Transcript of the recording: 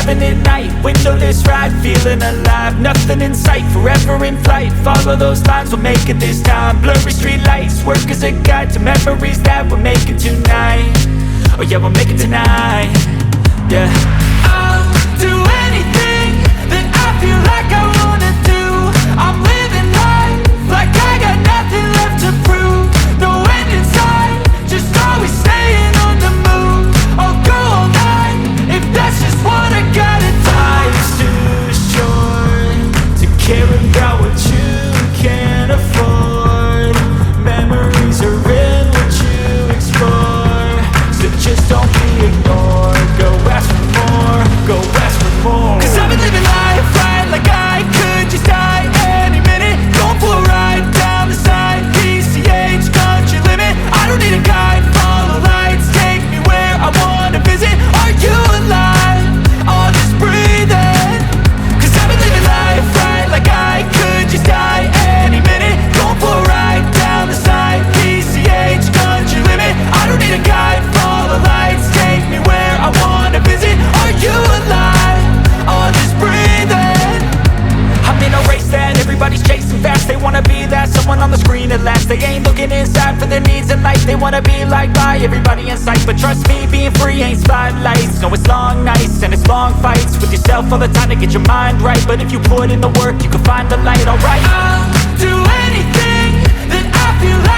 living at night, windowless ride, feeling alive. Nothing in sight, forever in flight. Follow those lines, we'll make it this time. Blurry street lights, work as a guide to memories that we're making tonight. Oh yeah, we'll make it tonight. Yeah. I'll do anything that I feel like I wanna do. I'm living life like I got nothing left to prove. No end in sight, just always staying on the move. I'll go all night if that's just what I gotta do. Life's too short to care about what you can't afford. Memories are in what you explore, so just don't be ignored. Go ask for more, go ask for more. 'Cause I've been living life right like I could just die any minute. Going for a ride down the side, PCH, country limit. I don't need a guide, follow lights, take me where I wanna visit. Are you alive? Or just breathing? 'Cause I've been living life right like I could just die any minute. Going for a ride down the side, PCH, country limit. I don't need a guide, follow lights, take me where I wanna visit. Are you alive? Or just breathing? I'm in a race that everybody's chasing fast. They wanna be that someone on the screen at last. They ain't looking inside for their needs in life. They wanna be liked by everybody in sight. But trust me, being free ain't spotlights. No, it's long nights and it's long fights with yourself all the time to get your mind right. But if you put in the work, you can find the light, alright? I'll do anything that I feel like